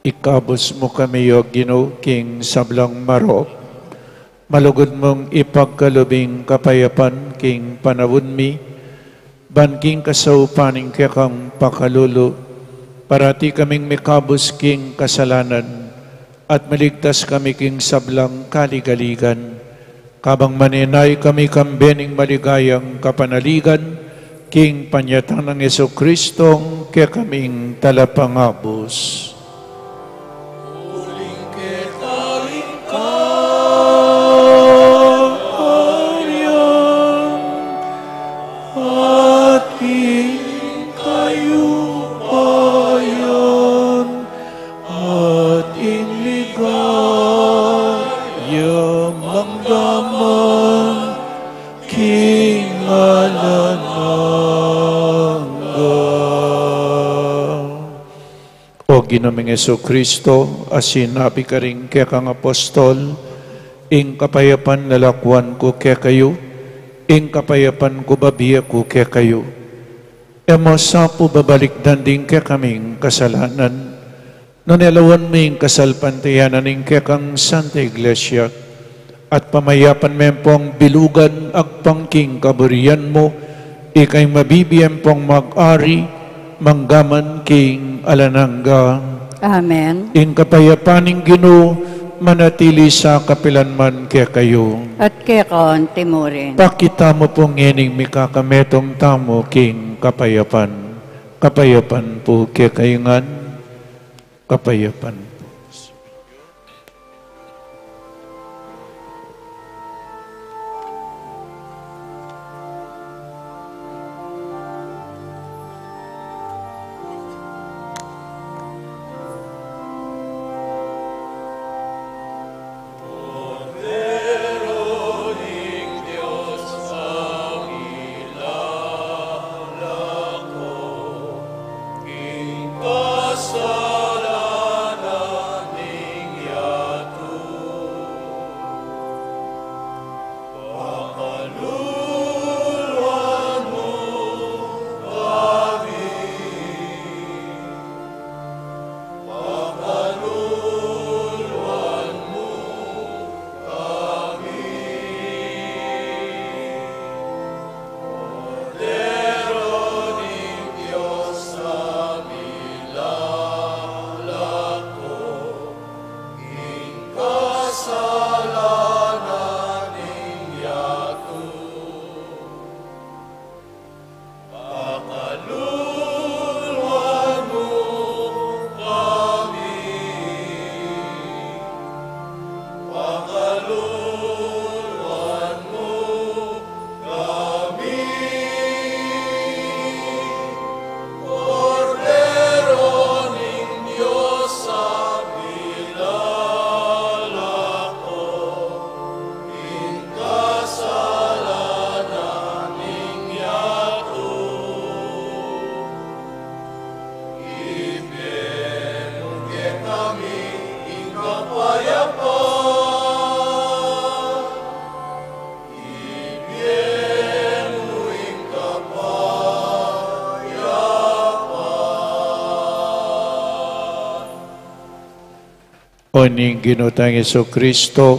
[SPEAKER 2] Ikabos mo kami, O Ginoo, king sablang marop. Malugod mong ipagkalubing kapayapan, king panawon mi. Banking kasaupaning kang pakalulu. Parati kaming mikabos king kasalanan. At maligtas kami king sablang kaligaligan. Kabang maninay kami kambening maligayang kapanaligan. King panyatang ng Yesu Kristong kaya kaming talapangabos. Ginoong Yesu Kristo, as sinabi ka rin kaya kang apostol, ing kapayapan lalakwan ko kaya kayo, ing kapayapan ko babiya ko kaya kayo. Emo sa po babalik danding kaya kaming kasalanan, nunelawan mo ing kasalpantayanan ing kaya kang Santa Iglesia, at pamayapan mo pong bilugan agpangking kaburian mo, ikay mabibiyang pong mag-ari, manggaman king alanangga.
[SPEAKER 1] Amen.
[SPEAKER 2] In kapayapaning Ginoo, manatili sa kapilanman kaya kayo.
[SPEAKER 1] At kaya kaon timurin.
[SPEAKER 2] Pakita mo pong ining mikakametong tamo king kapayapan. Kapayapan po kaya kayungan. Kapayapan.
[SPEAKER 4] Kasalanan
[SPEAKER 2] o ning ginutang Yeso Kristo,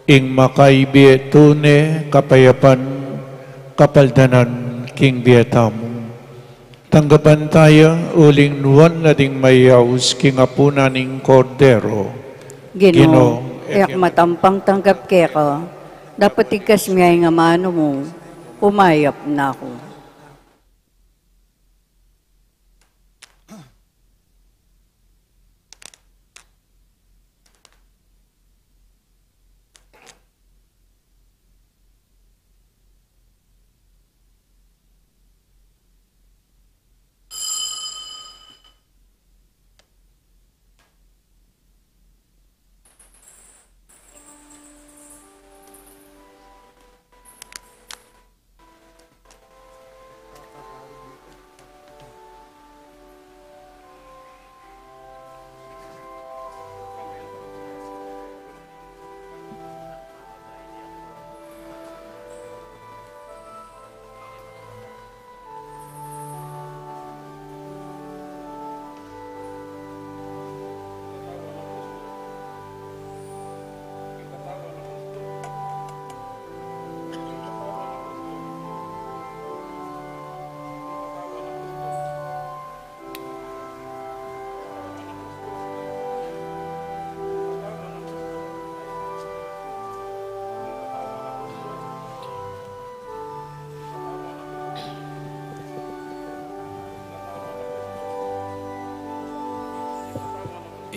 [SPEAKER 2] ing makaibi tune kapayapan kapaldanan king biyatamu. Tanggapan tayo uling nuwan na ding mayaus king apuna ning kordero.
[SPEAKER 1] Ginoo, yak matampang tanggap keka, dapat ikas miyay nga mano mo, umayap na ako.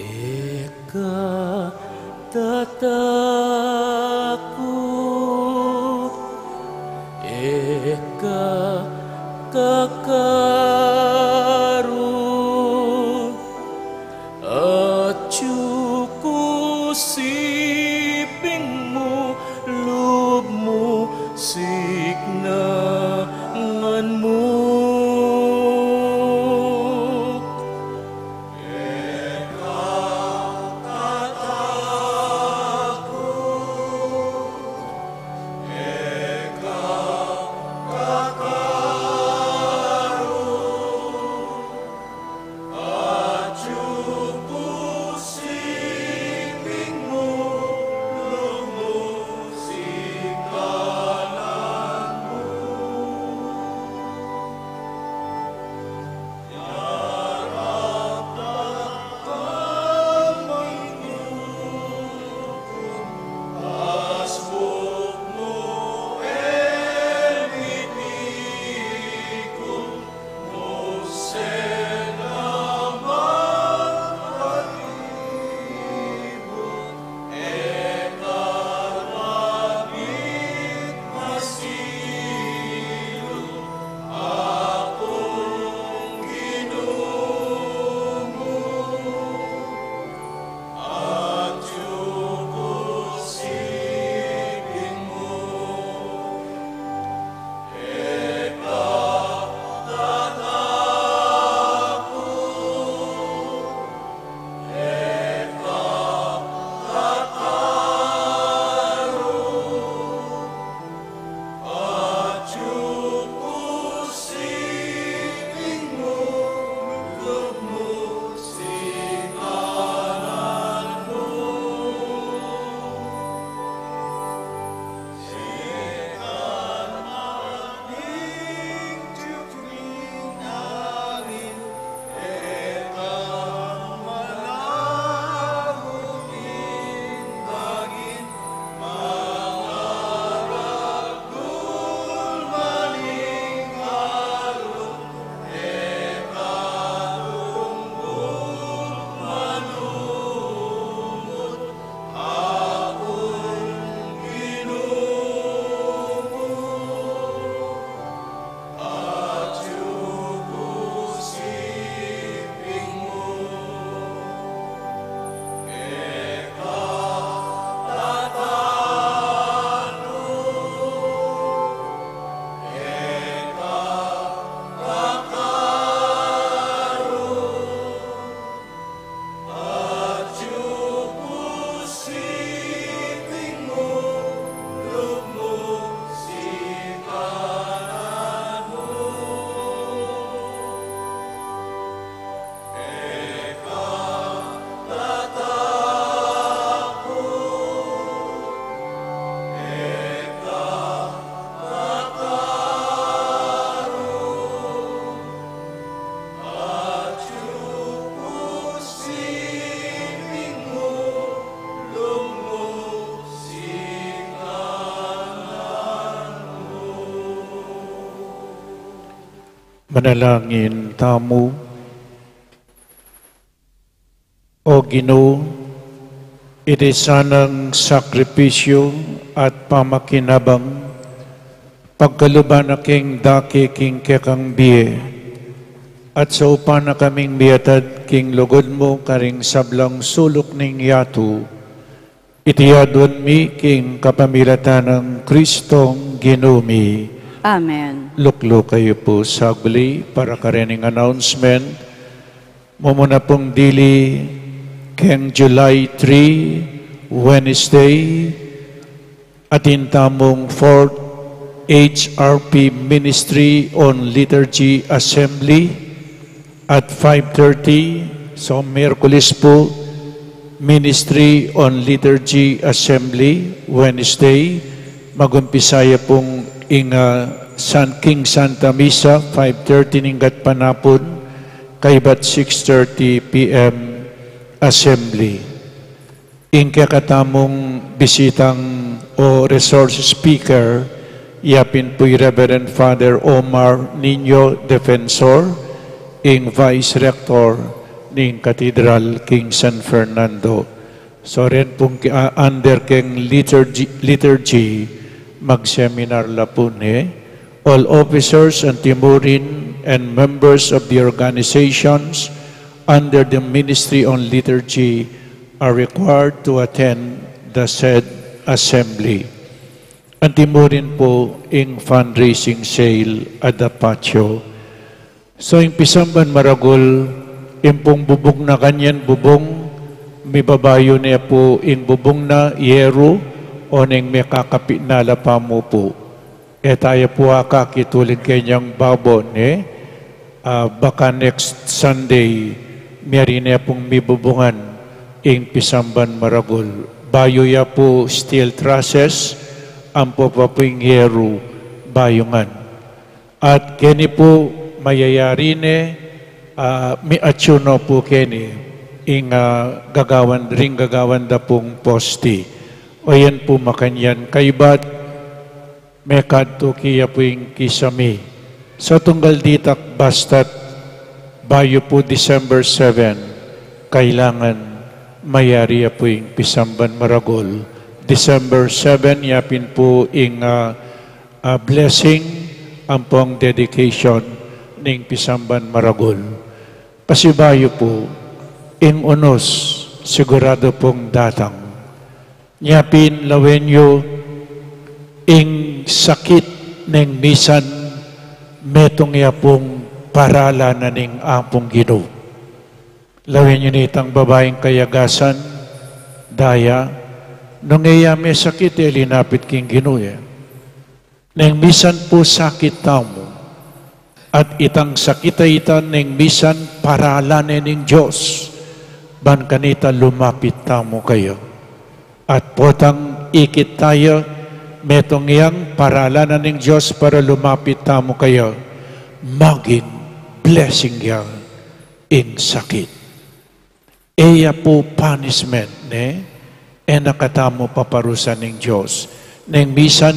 [SPEAKER 4] Eka tatakot, eka kakarot, at kusiping mo, loob mo, signangan mo.
[SPEAKER 2] Manalangin tamo. O Ginoo, iti sanang sakripisyo at pamakinabang pagkaluban na king daki king kekang biye at sa upan na kaming biyatad king lugod mo karing sablang sulok ning yatu itiyadon mi king kapamilatan ng Kristong Ginumi.
[SPEAKER 1] Amen.
[SPEAKER 2] Luklo kayo po sagli para karining announcement. Mumuna pong dili keng July 3, Wednesday, atin tamong 4th HRP Ministry on Liturgy Assembly at 5:30. So, Miyerkules po, Ministry on Liturgy Assembly, Wednesday. Magumpisaya pong King Santa Misa, 5:30 ninggat panapon, kaybat 6:30 p.m. Assembly. Katamong bisitang o resource speaker, yapin po'y Reverend Father Omar Nino Defensor, Vice Rector ng Cathedral King San Fernando. So rin pong under keng liturgy mag-seminar la po ni. All officers and timurin and members of the organizations under the Ministry on Liturgy are required to attend the said assembly. Ang timurin po in fundraising sale at the patio. So, yung pisamban maragol, impong bubong na kanyan bubong, may babayo niya po in bubong na yero, o neng may kakapit na lapa mo po. Tayo po kakitulin kanyang babon, baka next Sunday, meron niya pong mibubungan in Pisamban Maragol. Bayo ya po steel trusses, ang po pa po yung hero, bayungan. At kini po mayayari ni, may atsuno po kini, gagawan da pong posti. O yan po makanyan. Kaybat, may kanto kiya po yung kisami. Sa tunggal ditak bastat, bayo po December 7, kailangan mayari po yung Pisamban Maragol. December 7, yapin po yung blessing, ang pong dedication ng Pisamban Maragol. Pasibayo po, yung unos, sigurado pong datang. Nyapin lawenyo ing sakit ng misan metong yapong parala na ning ampong Ginoo. Lawenyo nitang babaeng kayagasan, daya, nung iya may sakit, linapit king Ginoo. Neng misan po sakit tamo, at itang sakitaitan neng misan parala na ning Diyos, ban kanita lumapit tamo kayo. At potang ikit tayo, metong iyang paralanan ng Diyos para lumapit tamo kayo, maging blessing yang in sakit. Eya po punishment, nakatamo paparusan ng Diyos. Neng misan,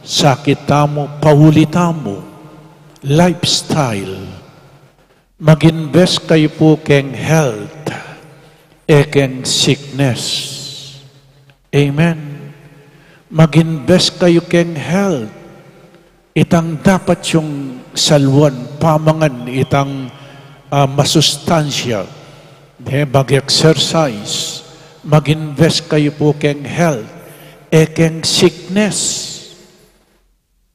[SPEAKER 2] sakit tamo, pauli tamo, lifestyle. Mag-invest kayo po keng health, keng sickness. Amen. Mag-invest kayo keng health. Itang dapat yung salwan, pamangan, itang masustansya. Mag-exercise. Mag-invest kayo po keng health. Keng sickness.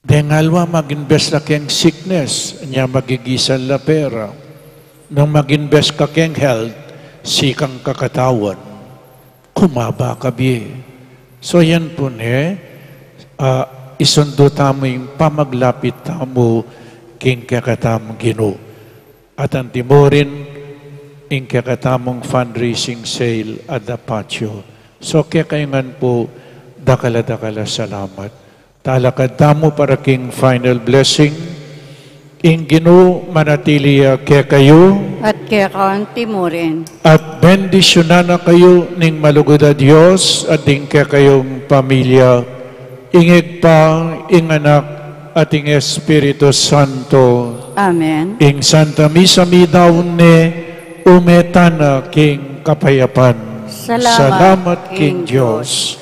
[SPEAKER 2] Dengalwa mag-invest na keng sickness. Nya magigisan la pera. Nung mag-invest ka keng health, sikang kakatawan. Kumaba ka biye. So yan po isundo tamo yung pamaglapit tamo king kakatamong Ginoo. At ang timurin ing kakatamong fundraising sale at the patio. So kakayangan po dakala-dakala salamat. Talakad tamo para king final blessing. Ing Ginoo manatili kaya kayo
[SPEAKER 1] At kaya kaunti mo rin.
[SPEAKER 2] at bendisyonan na kayo ning malugod a Diyos at ing kaya kayong pamilya. Ingig pa, ing anak at ing Espiritu Santo
[SPEAKER 1] Amen.
[SPEAKER 2] Ing Santa Misa mi daune umetana king kapayapan.
[SPEAKER 1] Salamat,
[SPEAKER 2] King
[SPEAKER 1] King
[SPEAKER 2] Diyos.